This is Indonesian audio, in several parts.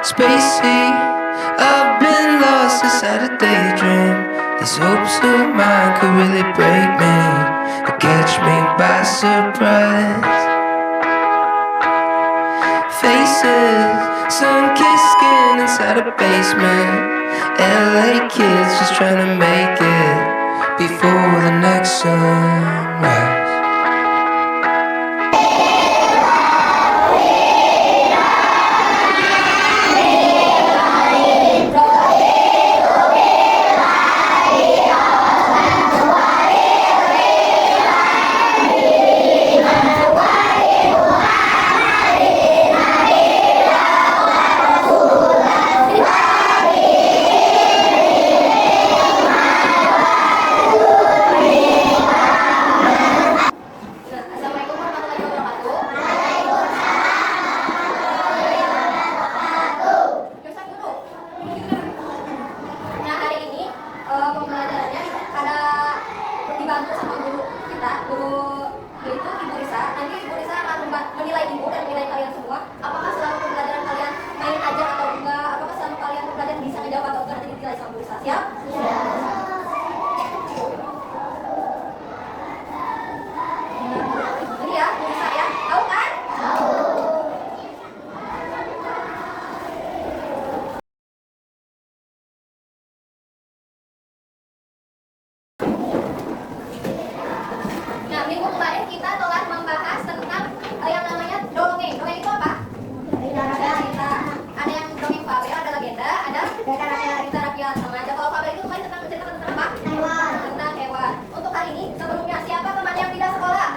spacey. I've been lost inside a daydream. These hopes of mine could really break me or catch me by surprise. Faces, sun-kissed skin inside a basement. LA kids just trying to make it before the next sunrise. Menilai ibu dan menilai kalian semua, apakah selama pembelajaran kalian main aja atau enggak, apakah selama kalian belajar bisa menjawab atau enggak, nanti dinilai sama Bu Risa. Siap? Ini ya, Bu Risa ya, tahu kan? Nah, minggu kemarin kita telah membahas tentang yang namanya dongeng. Dongeng itu apa? Cerita. Ada yang dongeng fabel, ada legenda, ada cerita rakyat remaja. Kalau fabel itu kemarin tentang cerita tentang apa? Hewan. Tentang hewan. Untuk hari ini sebelumnya siapa teman yang tidak sekolah?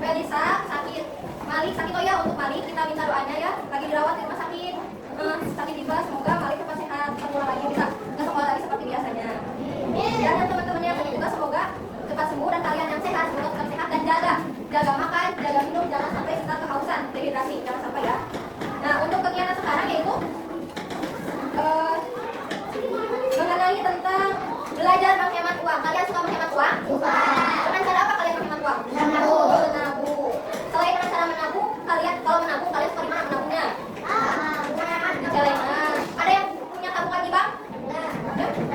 Melisa sakit. Malik sakit. Oh ya, untuk Malik kita minta doanya ya. Lagi dirawat di rumah sakit. Sakit tiba, semoga Malik cepat sehat, sembuh lagi bisa ke sekolah lagi seperti biasanya. Dan yang teman-temannya juga semoga cepat sembuh dan kalian yang sehat, semoga tetap sehat dan jaga makan, jaga minum, jangan sampai kita kehausan, dehidrasi, jangan sampai ya. Nah, untuk kegiatan sekarang yaitu mengenai tentang belajar menghemat uang. Kalian suka menghemat uang? Suka. Dengan cara apa kalian menghemat uang? Menabung. Menabung. Selain dengan cara menabung, kalian kalau menabung kalian suka di mana menabungnya? Di celengan. Ada yang punya tabungan di bank?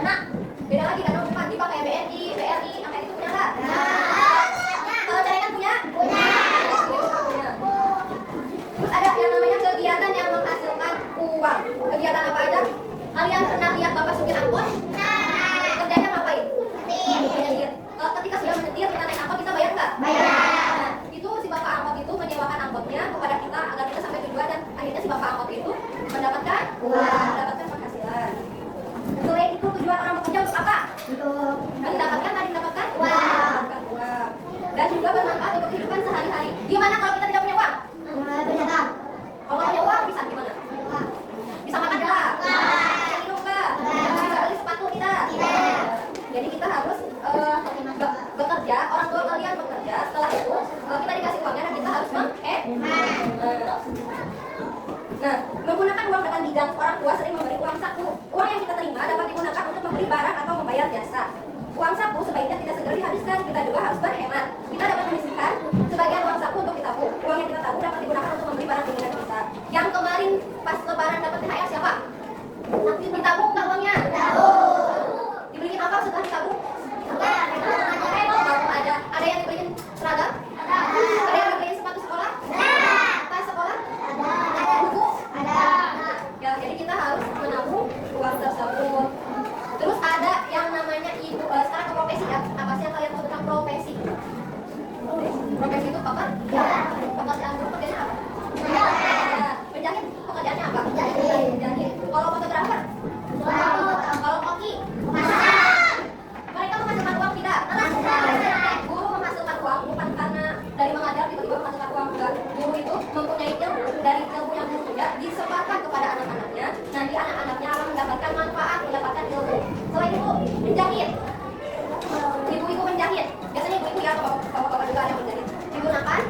Nah, beda lagi kan bukan di bank kayak BNI, BRI, apa itu punya nggak? Kalau celengan punya? Punya. Terus ada yang namanya kegiatan yang menghasilkan uang. Kegiatan apa aja? Kalian pernah lihat Bapak supir angkot? Kerjanya ngapain? Menyetir. Ketika sudah menyetir, kita naik angkot, kita bayar nggak? Bayar. Nah, itu si Bapak angkot itu menyewakan angkotnya kepada kita agar kita sampai tujuan dan akhirnya si Bapak angkot itu mendapatkan uang, mendapatkan penghasilan. Selain itu tujuan orang bekerja untuk apa? Untuk mendapatkan uang. Dan juga bermanfaat untuk kehidupan sehari-hari. Gimana kalau kita tidak punya uang? Kalau punya uang bisa gimana? Bisa makan nggak? Bisa minum nggak? Bisa beli sepatu tidak? Jadi kita harus bekerja, orang tua kalian bekerja, setelah itu kita dikasih uangnya dan kita harus menghemat. Nah, menggunakan uang dengan bijak, orang tua sering memberi uang saku. Uang yang kita terima dapat digunakan untuk membeli barang atau membayar jasa. Uang saku sebaiknya tidak segera dihabiskan, kita juga harus berhemat. Kita dapat menyisihkan sebagian uang saku untuk ditabung. Uang yang kita tabung dapat digunakan untuk membeli barang keinginan kita. Yang kemarin pas lebaran dapat THR siapa? Ditabung nggak uangnya? Dibeliin apa setelah ditabung? Ada yang dibeliin seragam? Ada yang dibeliin sepatu sekolah? Tas sekolah? Buku? Ya, jadi kita harus menabung uang tersebut. Terus ada yang namanya ibu, sekarang ke profesi ya. Apa sih yang kalian tahu tentang profesi? Profesi itu apa? Pekerjaan guru kerjanya apa? Penjahit pekerjaannya apa? Penjahit. Kalau fotografer? Kalau koki? Mereka menghasilkan uang tidak? Guru menghasilkan uang bukan karena dari mengajar tiba-tiba menghasilkan uang, enggak. Guru itu mempunyai ilmu, dari ilmu yang guru punya disebarkan kepada anak-anaknya. Nanti anak-anaknya akan mendapatkan manfaat, mendapatkan ilmu. Selain itu, menjahit. Ibu-ibu menjahit. Biasanya ibu-ibu ya, bapak-bapak juga ada yang menjahit. Digunakan,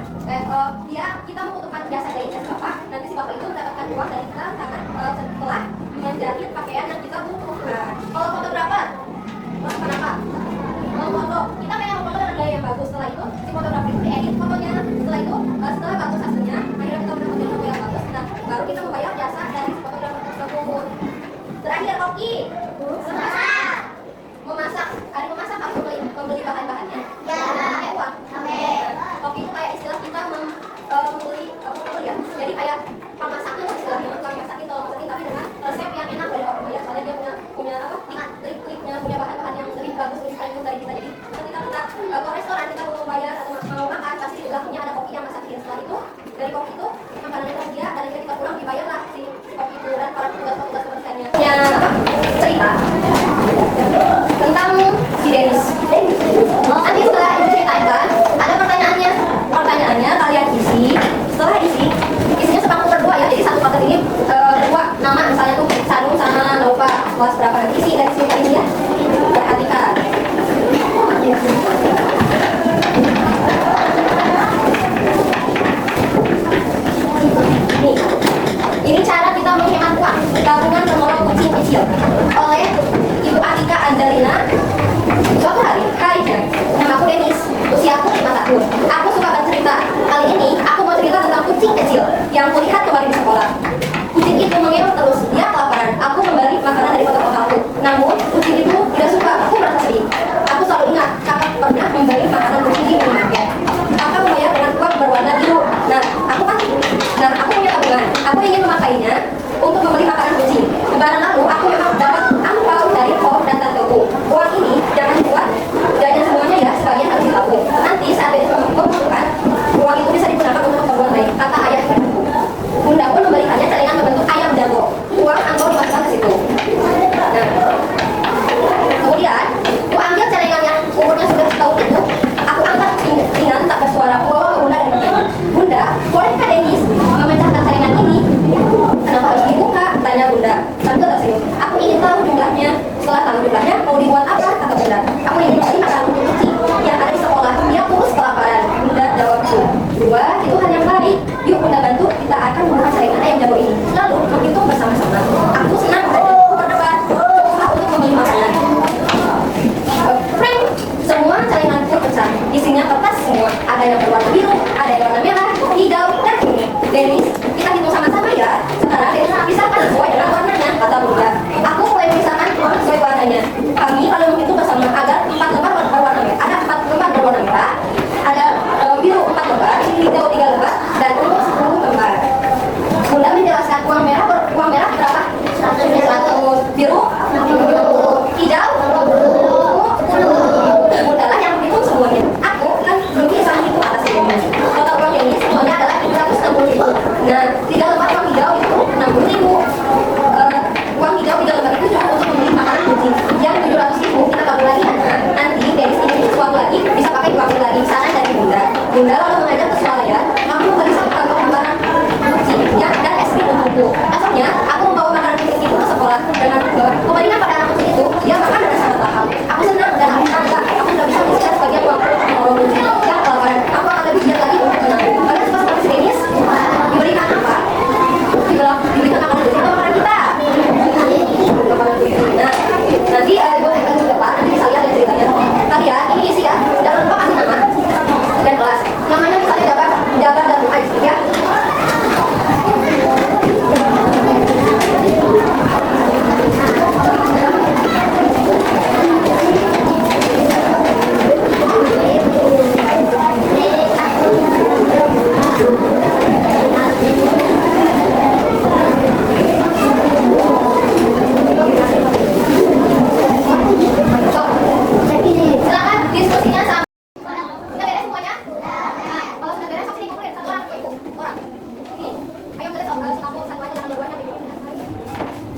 kita membutuhkan jasa jahitnya si bapak. Nanti si bapak itu mendapatkan uang dari kita karena setelah menjahit pakaian yang kita butuhkan. Kalau fotografer, kenapa? Foto, kita pengen foto dengan gaya yang bagus. Setelah itu, si fotografer itu diedit fotonya. Setelah itu, setelah bagus hasilnya, akhirnya kita mendapatkan foto yang bagus. Nah, baru ini cara kita menghemat uang tabungan menolak kucing kecil oleh Ibu Atika Angelina. Suatu harinya, nama aku Denis, usiaku 5 tahun. Aku suka bercerita. Kali ini aku mau cerita tentang kucing kecil yang kulihat kemarin di sekolah. Kucing itu mengeong terus, dia kelaparan. Aku memberi makanan dari kotak-kotakku. Namun, kucing itu tidak suka. Aku merasa sedih. Aku selalu ingat, kakak pernah memberi makanan kucing di minimarket. Kakak membayar dengan uang berwarna biru. Aku punya tabungan. Aku ingin memakainya untuk membeli makanan kucing. Lebaran lalu, aku memang dapat angpau dari om dan tanteku. Uang ini jangan dibuat jajan semuanya ya, sebagian harus ditabung. Nanti saat Denis membutuhkan, uang itu bisa digunakan untuk keperluan lain, kata ayah ibuku. Bunda pun memberikannya celengan berbentuk ayam jago. Uang angpau dimasukkan ke situ. Kemudian, aku ambil celengan yang umurnya sudah setahun itu. Aku angkat dengan tak bersuara. Bunda dan berkata, Bunda, bolehkah Denis memecahkan celengan ini? Kenapa harus dibuka? Tanya Bunda sambil tersenyum. Aku ingin tahu jumlahnya. Setelah tahu jumlahnya, mau dibuat apa? Kata Bunda. Aku ingin membeli makanan untuk kucing yang ada di sekolah. Dia kurus kelaparan. Bunda jawabku. Wah, itu hal yang baik. Yuk Bunda bantu, kita akan membuka celengan ayam jago ini. Lalu menghitung bersama-sama. Aku senang berdebat berusaha untuk membeli makanan. Prank! Semua celenganku pecah. Isinya kertas semua. Ada yang berwarna biru, ada yang warna merah, hijau, dan kuning. Denis, kita hitung sama-sama ya. Sekarang Denis pisahkan sesuai dengan warnanya, kata Bunda. Aku mulai memisahkan sesuai warnanya. Kami lalu menghitung bersama agar 4 lembar berwarna merah. Ada 4 lembar berwarna merah, ada biru 4 lembar, hijau 3 lembar, dan ungu 10 lembar. Bunda menjelaskan uang merah berapa? 100, biru, hijau, Bunda lah yang menghitung semuanya. Aku kan belum bisa menghitung atas sebelumnya. Total uang ini semuanya adalah 160.000. Nah, 3 lembar uang hijau itu 60.000. Uang hijau 3 lembar itu cuma untuk membeli makanan kucing. Yang 700.000 kita tabung lagi. Nanti Denis ingin sesuatu lagi, bisa pakai uang ini lagi. Saran dari Bunda. Bunda lalu mengajak ke swalayan. Kamu beli satu kantong makanan kucing dan es krim untukku. Esoknya, aku membawa makanan kucing itu ke sekolah dengan kembalinya pada anak kucing itu. Dia makan dengan sangat lahap. Aku senang dan aku bangga. Aku sudah bisa menyisihkan sebagian uang untuk kucing yang kelaparan. Aku akan lebih giat lagi untuk menang. Kalian suka seperti Denis? Diberikan apa? Diberikan makanan kucing atau makanan kita? Makanan kucing. Nah, nanti gue akan ke depan. Nanti bisa lihat ceritanya. Kalian ini isi ya. Jangan lupa kasih nama dan kelas. Namanya misalnya Jabar dan Ais ya. Silakan diskusinya sama. Sudah beres semuanya? Kalau sudah beres, sini kumpulin satu orang. Ini. Ayo kita sambung satu aja, jangan dua-duanya.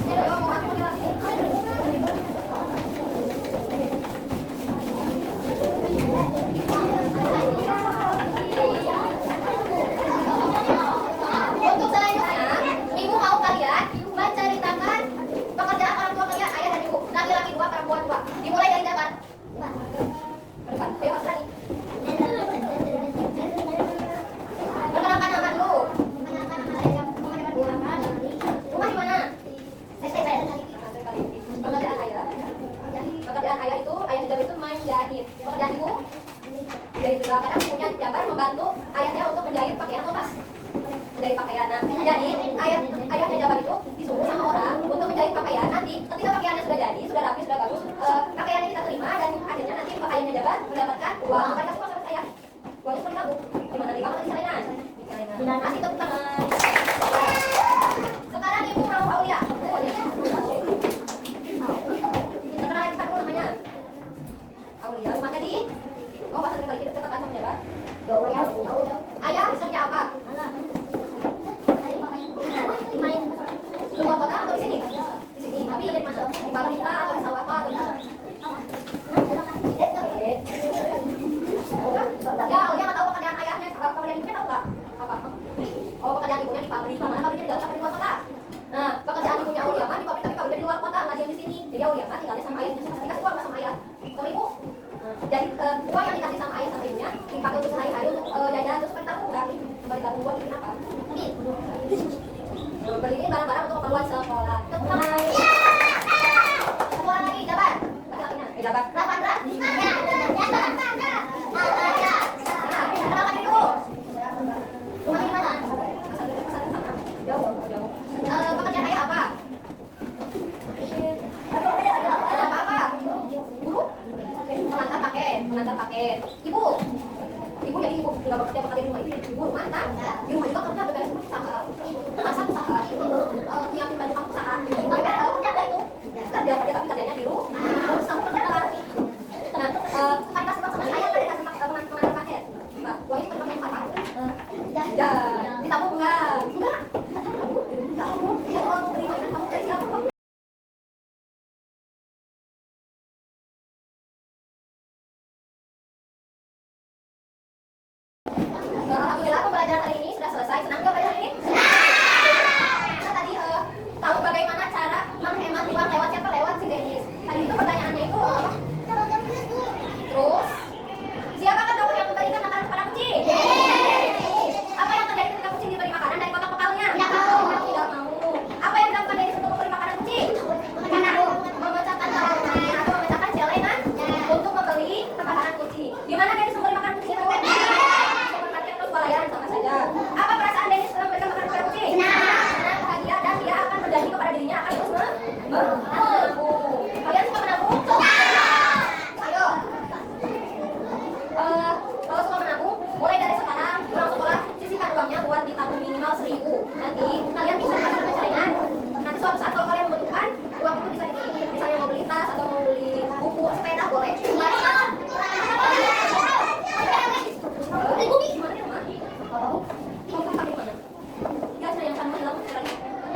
Ini loh, mau aku lagi. Untuk selanjutnya, Ibu mau kalian menceritakan pekerjaan orang tua kalian, ayah dan ibu. Laki-laki 2, perempuan 2. Dimulai dari depan. Depan. Ayo, Mas Rani. Perkenalkan nama dulu. Rumah di mana? Pekerjaan ayah. Pekerjaan ayah itu menjahit. Pekerjaan ibu menjahit juga. Kadang ibunya di Jabar membantu ayahnya untuk menjahit pakaian lepas. Menjahit pakaian. Nah, jadi ayahnya Jabar itu disuruh sama orang untuk menjahit pakaian. Nanti ketika pakaiannya sudah jadi, sudah rapi, sudah bagus, pakaiannya kita terima dan akhirnya nanti ayahnya Jabar mendapatkan uang. Mereka semua sama saya. Uangnya semua ditabung. Gimana nih? Kamu tadi salinan? Masih tepuk tangan. Sekarang Ibu mau Aulia. Kenalin kita dulu namanya. Aulia, rumahnya di? Oh, pasal kali kita dekat sama Jabar. Ayah kerja apa? Luar kota atau di sini? Di sini. Tapi jadi masuk di Palembang atau di sawah apa atau di mana?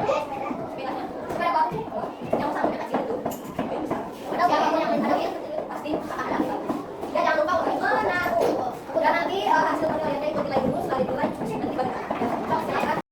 sepeda.